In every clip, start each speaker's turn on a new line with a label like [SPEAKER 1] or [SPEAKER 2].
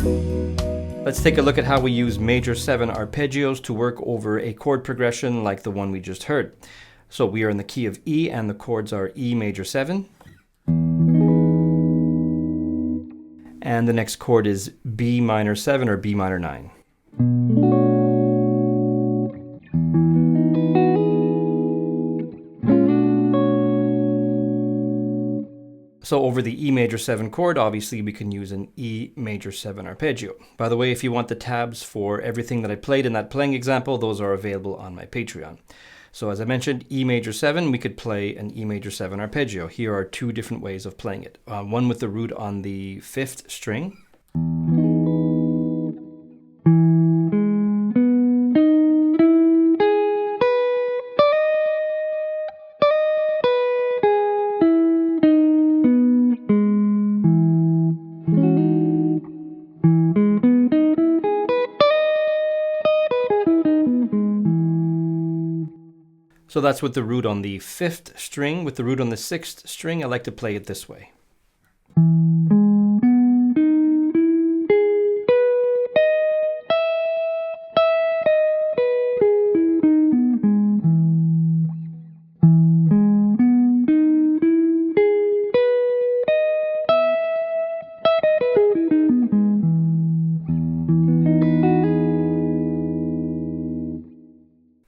[SPEAKER 1] Let's take a look at how we use major 7 arpeggios to work over a chord progression like the one we just heard. So we are in the key of E and the chords are E major 7. And the next chord is B minor 7 or B minor 9. So over the E major 7 chord, obviously we can use an E major 7 arpeggio. By the way, if you want the tabs for everything that I played in that playing example, those are available on my Patreon. So as I mentioned, E major 7, we could play an E major 7 arpeggio. Here are 2 different ways of playing it. One with the root on the 5th string. So that's with the root on the 5th string. With the root on the 6th string, I like to play it this way.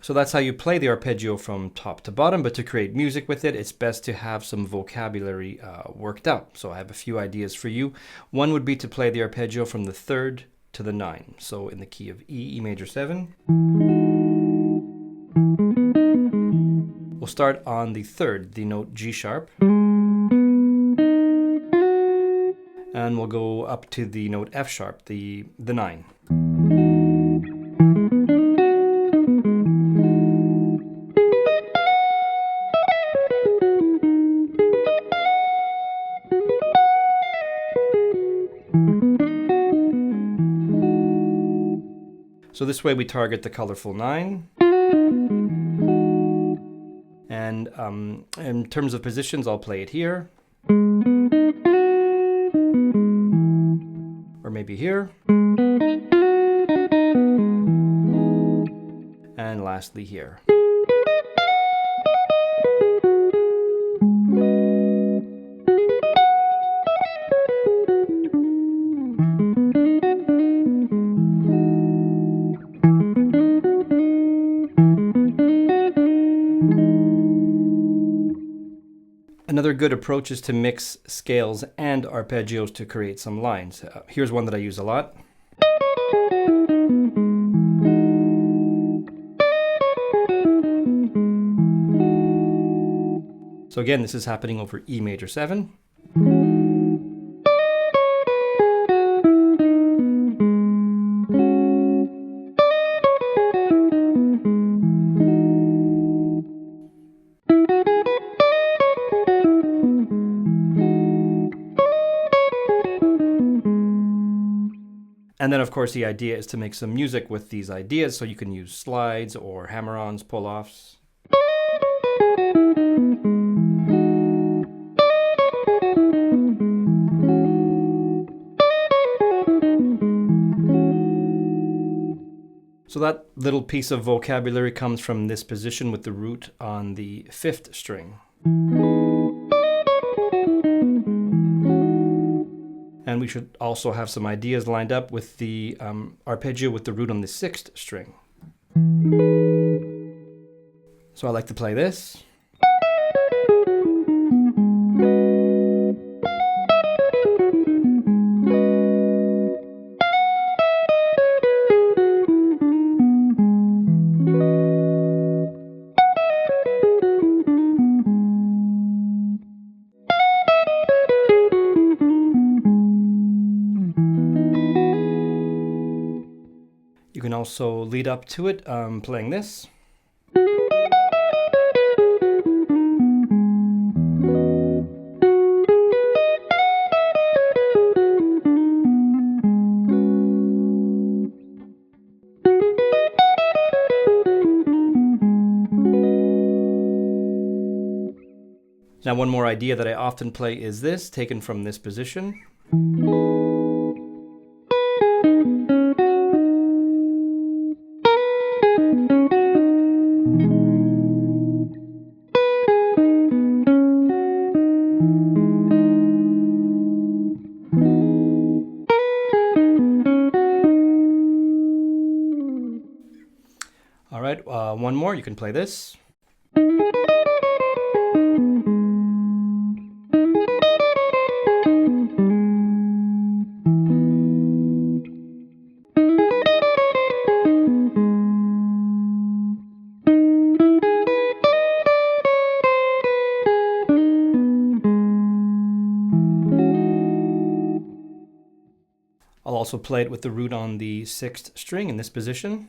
[SPEAKER 1] So that's how you play the arpeggio from top to bottom, but to create music with it, it's best to have some vocabulary worked out. So I have a few ideas for you. One would be to play the arpeggio from the 3rd to the 9. So in the key of E, E major 7. We'll start on the 3rd, the note G sharp. And we'll go up to the note F sharp, the 9. So this way we target the colorful 9. And in terms of positions, I'll play it here. Or maybe here. And lastly here. Another good approach is to mix scales and arpeggios to create some lines. Here's one that I use a lot. So again, this is happening over E major 7. And then, of course, the idea is to make some music with these ideas, so you can use slides or hammer-ons, pull-offs. So that little piece of vocabulary comes from this position with the root on the 5th string. And we should also have some ideas lined up with the arpeggio with the root on the 6th string. So I like to play this. You can also lead up to it playing this. Now, one more idea that I often play is this, taken from this position. right, one more, you can play this. I'll also play it with the root on the 6th string in this position.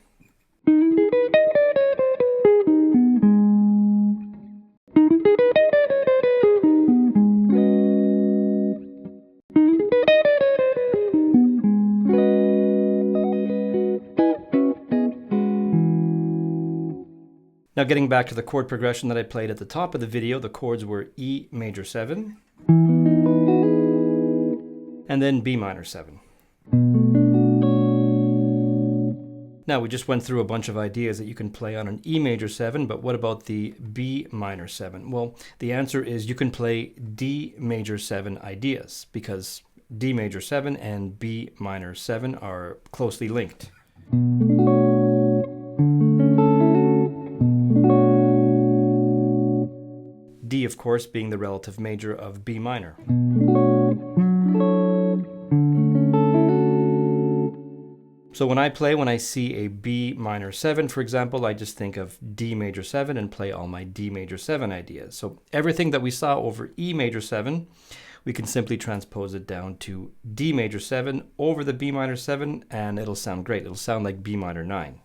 [SPEAKER 1] Now getting back to the chord progression that I played at the top of the video, the chords were E major 7, and then B minor 7. Now we just went through a bunch of ideas that you can play on an E major 7, but what about the B minor 7? Well, the answer is you can play D major 7 ideas, because D major 7 and B minor 7 are closely linked. D, of course, being the relative major of B minor. So when I see a B minor 7, for example, I just think of D major 7 and play all my D major 7 ideas. So everything that we saw over E major 7, we can simply transpose it down to D major 7 over the B minor 7, and it'll sound great. It'll sound like B minor 9.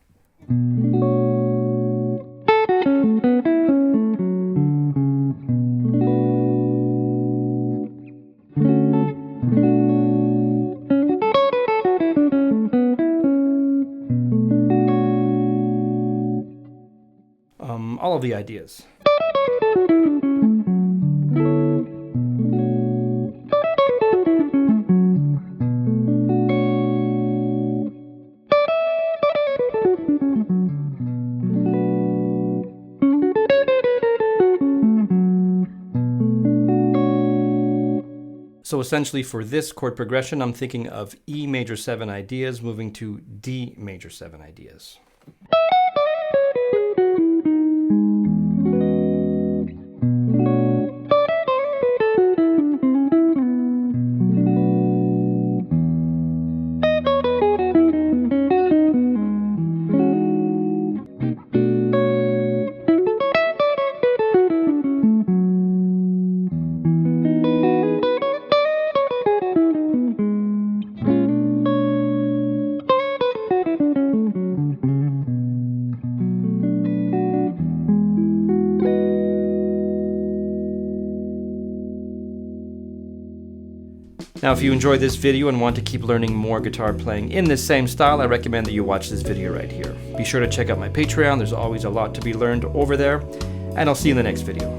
[SPEAKER 1] All of the ideas. So essentially for this chord progression, I'm thinking of E major 7 ideas moving to D major 7 ideas. Now, if you enjoyed this video and want to keep learning more guitar playing in this same style, I recommend that you watch this video right here. Be sure to check out my Patreon. There's always a lot to be learned over there, and I'll see you in the next video.